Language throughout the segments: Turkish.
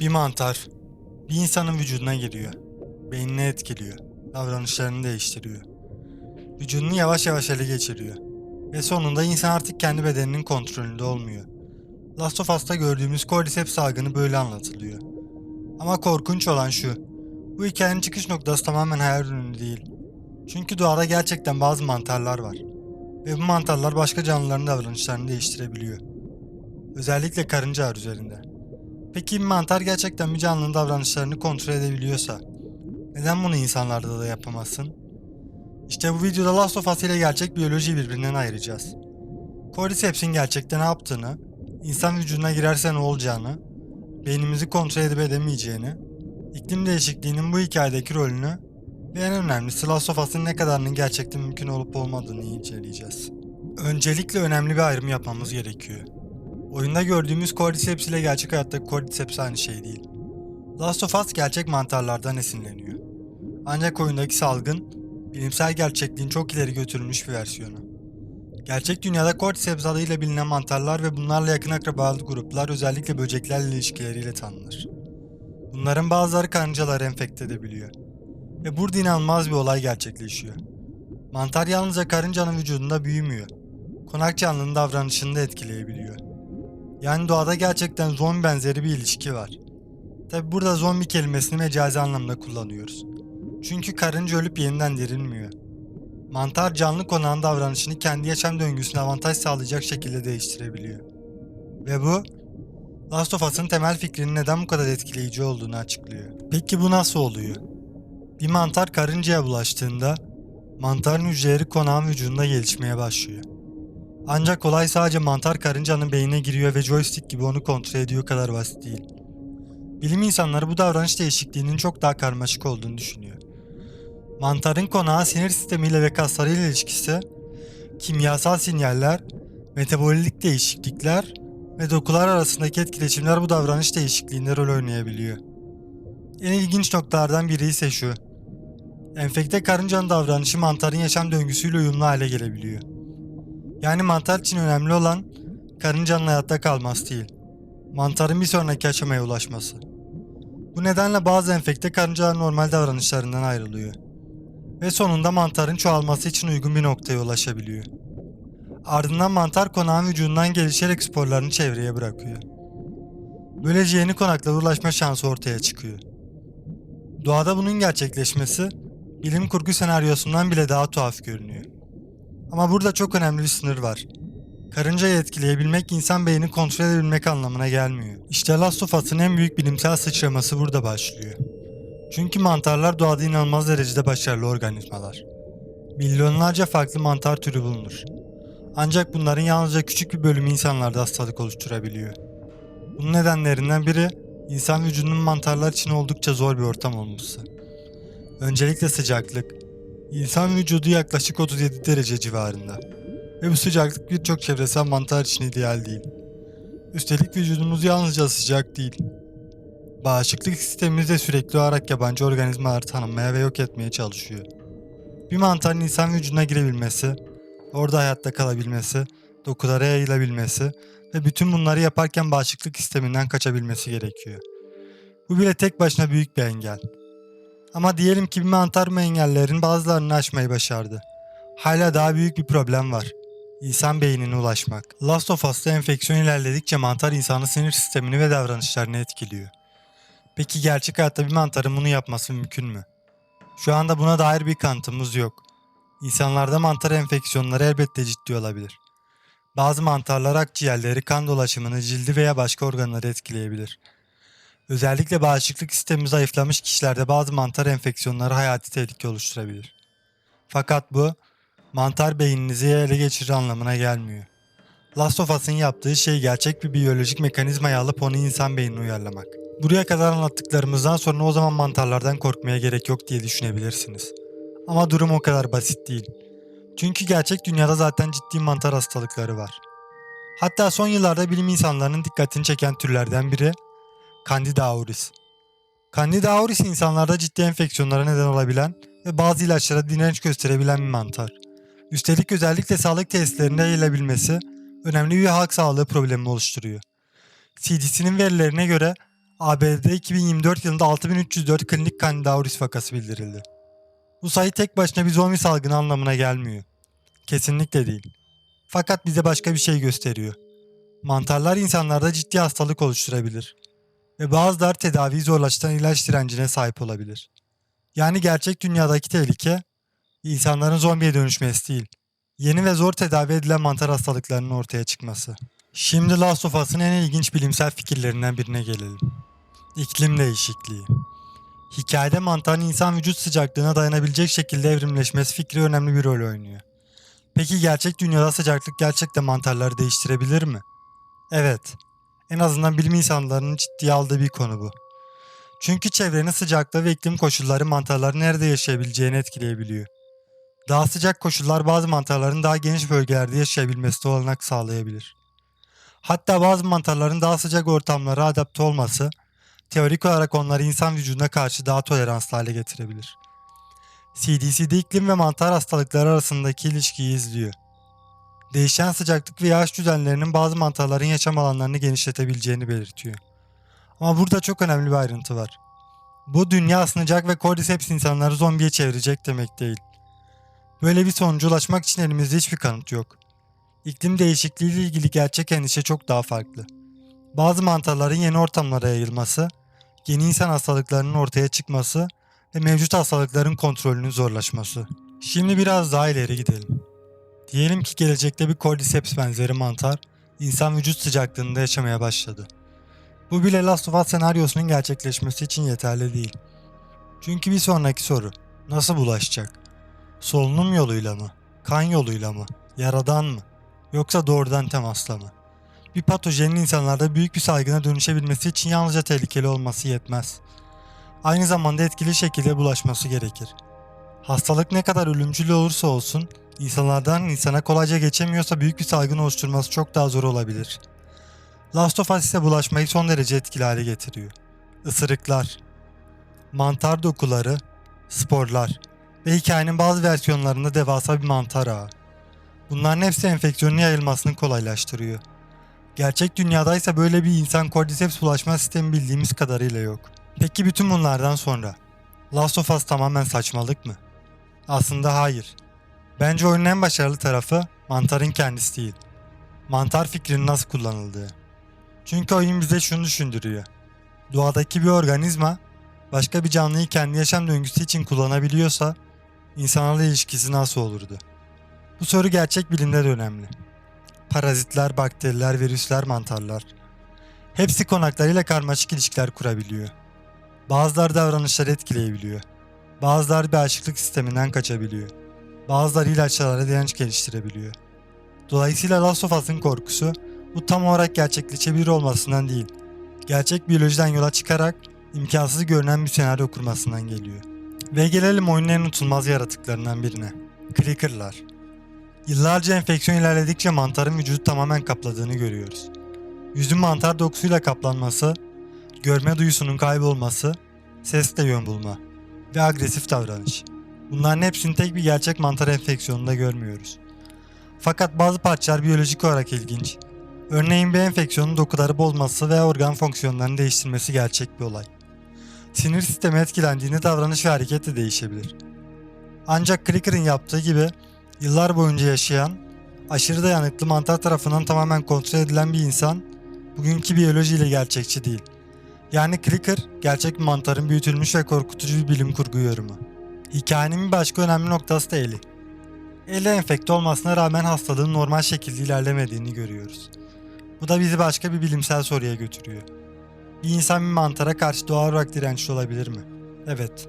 Bir mantar bir insanın vücuduna giriyor. Beynini etkiliyor. Davranışlarını değiştiriyor. Vücudunu yavaş yavaş ele geçiriyor. Ve sonunda insan artık kendi bedeninin kontrolünde olmuyor. Last of Us'ta gördüğümüz Cordyceps salgını böyle anlatılıyor. Ama korkunç olan şu. Bu hikayenin çıkış noktası tamamen hayal ürünü değil. Çünkü doğada gerçekten bazı mantarlar var. Ve bu mantarlar başka canlıların davranışlarını değiştirebiliyor. Özellikle karıncalar üzerinde. Peki bir mantar gerçekten bir canlının davranışlarını kontrol edebiliyorsa neden bunu insanlarda da yapamazsın? İşte bu videoda Last of Us ile gerçek biyolojiyi birbirinden ayıracağız. Cordyceps'in gerçekte ne yaptığını, insan vücuduna girerse ne olacağını, beynimizi kontrol edip edemeyeceğini, iklim değişikliğinin bu hikayedeki rolünü ve en önemlisi Last of Us'ın ne kadarının gerçekte mümkün olup olmadığını inceleyeceğiz. Öncelikle önemli bir ayrım yapmamız gerekiyor. Oyunda gördüğümüz Cordyceps ile gerçek hayattaki Cordyceps aynı şey değil. Last of Us gerçek mantarlardan esinleniyor. Ancak oyundaki salgın, bilimsel gerçekliğin çok ileri götürülmüş bir versiyonu. Gerçek dünyada Cordyceps adıyla bilinen mantarlar ve bunlarla yakın akrabalı gruplar özellikle böceklerle ilişkileriyle tanınır. Bunların bazıları karıncaları enfekte edebiliyor. Ve burada inanılmaz bir olay gerçekleşiyor. Mantar yalnızca karıncanın vücudunda büyümüyor. Konak canlının davranışını da etkileyebiliyor. Yani doğada gerçekten zombi benzeri bir ilişki var. Tabi burada zombi kelimesini mecazi anlamda kullanıyoruz. Çünkü karınca ölüp yeniden dirilmiyor. Mantar canlı konağın davranışını kendi yaşam döngüsüne avantaj sağlayacak şekilde değiştirebiliyor. Ve bu, Last of Us'ın temel fikrinin neden bu kadar etkileyici olduğunu açıklıyor. Peki bu nasıl oluyor? Bir mantar karıncaya bulaştığında, mantarın hücreleri konağın vücudunda gelişmeye başlıyor. Ancak olay sadece mantar karıncanın beynine giriyor ve joystick gibi onu kontrol ediyor kadar basit değil. Bilim insanları bu davranış değişikliğinin çok daha karmaşık olduğunu düşünüyor. Mantarın konağı sinir sistemiyle ve kaslarıyla ilişkisi, kimyasal sinyaller, metabolilik değişiklikler ve dokular arasındaki etkileşimler bu davranış değişikliğinde rol oynayabiliyor. En ilginç noktalardan biri ise şu. Enfekte karıncanın davranışı mantarın yaşam döngüsüyle uyumlu hale gelebiliyor. Yani mantar için önemli olan karıncanın hayatta kalması değil, mantarın bir sonraki aşamaya ulaşması. Bu nedenle bazı enfekte karıncalar normal davranışlarından ayrılıyor. Ve sonunda mantarın çoğalması için uygun bir noktaya ulaşabiliyor. Ardından mantar konağın vücudundan gelişerek sporlarını çevreye bırakıyor. Böylece yeni konaklara ulaşma şansı ortaya çıkıyor. Doğada bunun gerçekleşmesi, bilim kurgu senaryosundan bile daha tuhaf görünüyor. Ama burada çok önemli bir sınır var. Karıncayı etkileyebilmek insan beynini kontrol edebilmek anlamına gelmiyor. İşte Last of Us'ın en büyük bilimsel sıçraması burada başlıyor. Çünkü mantarlar doğada inanılmaz derecede başarılı organizmalar. Milyonlarca farklı mantar türü bulunur. Ancak bunların yalnızca küçük bir bölümü insanlarda hastalık oluşturabiliyor. Bunun nedenlerinden biri, insan vücudunun mantarlar için oldukça zor bir ortam olması. Öncelikle sıcaklık. İnsan vücudu yaklaşık 37 derece civarında. Ve bu sıcaklık birçok çevresel mantar için ideal değil. Üstelik vücudumuz yalnızca sıcak değil. Bağışıklık sistemimiz de sürekli olarak yabancı organizmaları tanımaya ve yok etmeye çalışıyor. Bir mantarın insan vücuduna girebilmesi, orada hayatta kalabilmesi, dokulara yayılabilmesi ve bütün bunları yaparken bağışıklık sisteminden kaçabilmesi gerekiyor. Bu bile tek başına büyük bir engel. Ama diyelim ki bir mantar bu engellerin bazılarını aşmayı başardı. Hala daha büyük bir problem var. İnsan beynine ulaşmak. Last of Us'ta enfeksiyon ilerledikçe mantar insanın sinir sistemini ve davranışlarını etkiliyor. Peki gerçek hayatta bir mantarın bunu yapması mümkün mü? Şu anda buna dair bir kanıtımız yok. İnsanlarda mantar enfeksiyonları elbette ciddi olabilir. Bazı mantarlar akciğerleri, kan dolaşımını, cildi veya başka organları etkileyebilir. Özellikle bağışıklık sistemi zayıflamış kişilerde bazı mantar enfeksiyonları hayati tehlike oluşturabilir. Fakat bu, mantar beyninizi ele geçirir anlamına gelmiyor. Last of Us'ın yaptığı şey gerçek bir biyolojik mekanizmayı alıp onu insan beynine uyarlamak. Buraya kadar anlattıklarımızdan sonra o zaman mantarlardan korkmaya gerek yok diye düşünebilirsiniz. Ama durum o kadar basit değil. Çünkü gerçek dünyada zaten ciddi mantar hastalıkları var. Hatta son yıllarda bilim insanlarının dikkatini çeken türlerden biri Candida auris. Candida auris insanlarda ciddi enfeksiyonlara neden olabilen ve bazı ilaçlara direnç gösterebilen bir mantar. Üstelik özellikle sağlık tesislerinde yayılabilmesi önemli bir halk sağlığı problemi oluşturuyor. CDC'nin verilerine göre ABD'de 2024 yılında 6304 klinik kandida auris vakası bildirildi. Bu sayı tek başına bir zombi salgını anlamına gelmiyor. Kesinlikle değil. Fakat bize başka bir şey gösteriyor. Mantarlar insanlarda ciddi hastalık oluşturabilir. Ve bazıları tedaviyi zorlaştıran ilaç direncine sahip olabilir. Yani gerçek dünyadaki tehlike, insanların zombiye dönüşmesi değil, yeni ve zor tedavi edilen mantar hastalıklarının ortaya çıkması. Şimdi Last of Us'ın en ilginç bilimsel fikirlerinden birine gelelim. İklim değişikliği. Hikayede mantarın insan vücut sıcaklığına dayanabilecek şekilde evrimleşmesi fikri önemli bir rol oynuyor. Peki gerçek dünyada sıcaklık gerçekten mantarları değiştirebilir mi? Evet. En azından bilim insanlarının ciddiye aldığı bir konu bu. Çünkü çevrenin sıcaklığı ve iklim koşulları mantarların nerede yaşayabileceğini etkileyebiliyor. Daha sıcak koşullar bazı mantarların daha geniş bölgelerde yaşayabilmesine olanak sağlayabilir. Hatta bazı mantarların daha sıcak ortamlara adapte olması, teorik olarak onları insan vücuduna karşı daha toleranslı hale getirebilir. CDC'de iklim ve mantar hastalıkları arasındaki ilişkiyi izliyor. Değişen sıcaklık ve yağış düzenlerinin bazı mantarların yaşam alanlarını genişletebileceğini belirtiyor. Ama burada çok önemli bir ayrıntı var. Bu dünya ısınacak ve Cordyceps insanları zombiye çevirecek demek değil. Böyle bir sonuca ulaşmak için elimizde hiçbir kanıt yok. İklim değişikliği ile ilgili gerçek endişe çok daha farklı. Bazı mantarların yeni ortamlara yayılması, yeni insan hastalıklarının ortaya çıkması ve mevcut hastalıkların kontrolünün zorlaşması. Şimdi biraz daha ileri gidelim. Diyelim ki gelecekte bir Cordyceps benzeri mantar, insan vücut sıcaklığında yaşamaya başladı. Bu bile Last of Us senaryosunun gerçekleşmesi için yeterli değil. Çünkü bir sonraki soru, nasıl bulaşacak? Solunum yoluyla mı? Kan yoluyla mı? Yaradan mı? Yoksa doğrudan temasla mı? Bir patojenin insanlarda büyük bir salgına dönüşebilmesi için yalnızca tehlikeli olması yetmez. Aynı zamanda etkili şekilde bulaşması gerekir. Hastalık ne kadar ölümcül olursa olsun, insanlardan insana kolayca geçemiyorsa büyük bir salgın oluşturması çok daha zor olabilir. Last of Us ise bulaşmayı son derece etkili hale getiriyor. Isırıklar, mantar dokuları, sporlar ve hikayenin bazı versiyonlarında devasa bir mantar ağı. Bunların hepsi enfeksiyonun yayılmasını kolaylaştırıyor. Gerçek dünyada ise böyle bir insan Cordyceps bulaşma sistemi bildiğimiz kadarıyla yok. Peki bütün bunlardan sonra Last of Us tamamen saçmalık mı? Aslında hayır. Bence oyunun en başarılı tarafı mantarın kendisi değil. Mantar fikrinin nasıl kullanıldığı. Çünkü oyun bize şunu düşündürüyor. Doğadaki bir organizma başka bir canlıyı kendi yaşam döngüsü için kullanabiliyorsa insanlarla ilişkisi nasıl olurdu? Bu soru gerçek bilimde de önemli. Parazitler, bakteriler, virüsler, mantarlar. Hepsi konaklarıyla karmaşık ilişkiler kurabiliyor. Bazıları davranışları etkileyebiliyor. Bazıları bağışıklık sisteminden kaçabiliyor. Bazıları ilaçlara direnç geliştirebiliyor. Dolayısıyla Last of Us'ın korkusu bu tam olarak gerçekleşebilir olmasından değil, gerçek biyolojiden yola çıkarak imkansız görünen bir senaryo kurmasından geliyor. Ve gelelim oyunun en unutulmaz yaratıklarından birine. Clicker'lar. Yıllarca enfeksiyon ilerledikçe mantarın vücudu tamamen kapladığını görüyoruz. Yüzün mantar dokusuyla kaplanması, görme duyusunun kaybolması, sesle yön bulma ve agresif davranış. Bunların hepsini tek bir gerçek mantar enfeksiyonunda görmüyoruz. Fakat bazı parçalar biyolojik olarak ilginç. Örneğin bir enfeksiyonun dokuları bozması veya organ fonksiyonlarını değiştirmesi gerçek bir olay. Sinir sistemi etkilendiğinde davranış ve hareket de değişebilir. Ancak Clicker'ın yaptığı gibi yıllar boyunca yaşayan, aşırı dayanıklı mantar tarafından tamamen kontrol edilen bir insan, bugünkü biyolojiyle gerçekçi değil. Yani Clicker, gerçek bir mantarın büyütülmüş ve korkutucu bir bilim kurgu yorumu. Hikayenin bir başka önemli noktası da Ellie. Ellie enfekte olmasına rağmen hastalığın normal şekilde ilerlemediğini görüyoruz. Bu da bizi başka bir bilimsel soruya götürüyor. Bir insan bir mantara karşı doğal olarak dirençli olabilir mi? Evet.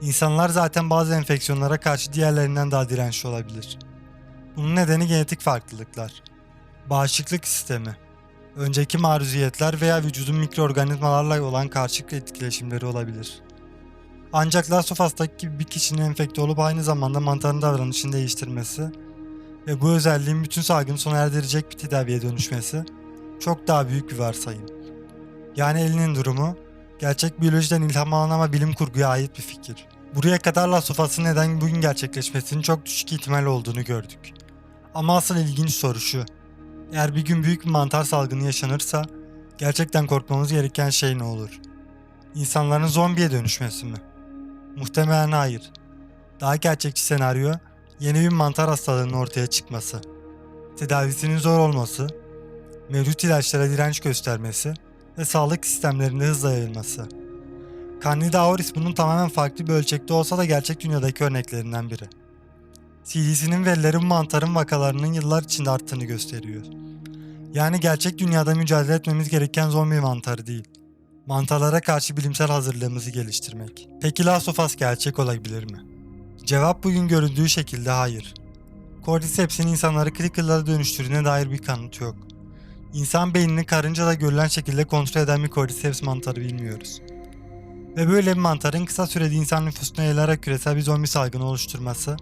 İnsanlar zaten bazı enfeksiyonlara karşı diğerlerinden daha dirençli olabilir. Bunun nedeni genetik farklılıklar. Bağışıklık sistemi, önceki maruziyetler veya vücudun mikroorganizmalarla olan karşılıklı etkileşimleri olabilir. Ancak Last of Us'taki gibi bir kişinin enfekte olup aynı zamanda mantarın davranışını değiştirmesi ve bu özelliğin bütün salgını sona erdirecek bir tedaviye dönüşmesi çok daha büyük bir varsayım. Yani Ellie'nin durumu gerçek biyolojiden ilham alan ama bilim kurguya ait bir fikir. Buraya kadar Last of Us'ın neden bugün gerçekleşmesinin çok düşük ihtimal olduğunu gördük. Ama asıl ilginç soru şu. Eğer bir gün büyük bir mantar salgını yaşanırsa Gerçekten korkmamız gereken şey ne olur? İnsanların zombiye dönüşmesi mi? Muhtemelen hayır. Daha gerçekçi senaryo, yeni bir mantar hastalığının ortaya çıkması, tedavisinin zor olması, mevcut ilaçlara direnç göstermesi ve sağlık sistemlerinde hızla yayılması. Candida auris bunun tamamen farklı bir ölçekte olsa da gerçek dünyadaki örneklerinden biri. CDC'nin verileri bu mantarın vakalarının yıllar içinde arttığını gösteriyor. Yani gerçek dünyada mücadele etmemiz gereken zombi mantarı değil. Mantarlara karşı bilimsel hazırlığımızı geliştirmek. Peki Last of Us gerçek olabilir mi? Cevap bugün görüldüğü şekilde hayır. Cordyceps'in insanları Creeper'lara dönüştürdüğüne dair bir kanıt yok. İnsan beynini karıncada görülen şekilde kontrol eden bir Cordyceps mantarı bilmiyoruz. Ve böyle bir mantarın kısa sürede insan nüfusuna yayılarak küresel bir zombi salgını oluşturması,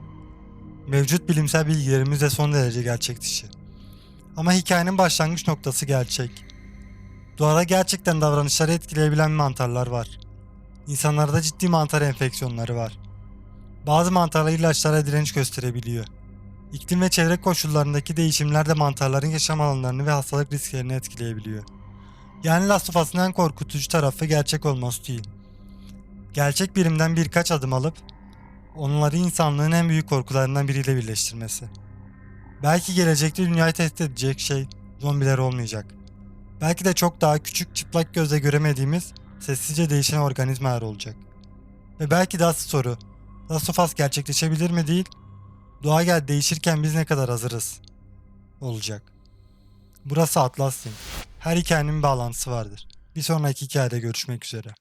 mevcut bilimsel bilgilerimizle son derece gerçek dışı. Ama hikayenin başlangıç noktası gerçek. Doğada gerçekten davranışları etkileyebilen mantarlar var. İnsanlarda ciddi mantar enfeksiyonları var. Bazı mantarlar ilaçlara direnç gösterebiliyor. İklim ve çevre koşullarındaki değişimler de mantarların yaşam alanlarını ve hastalık risklerini etkileyebiliyor. Yani Last of Us'ın en korkutucu tarafı gerçek olması değil. Gerçek birimden birkaç adım alıp onları insanlığın en büyük korkularından biriyle birleştirmesi. Belki gelecekte dünyayı tehdit edecek şey zombiler olmayacak. Belki de çok daha küçük, çıplak gözle göremediğimiz, sessizce değişen organizmalar olacak. Ve belki de asıl soru, Last of Us gerçekleşebilir mi değil, doğa gel değişirken biz ne kadar hazırız olacak. Burası Atlas Link. Her hikayenin bir bağlantısı vardır. Bir sonraki hikayede görüşmek üzere.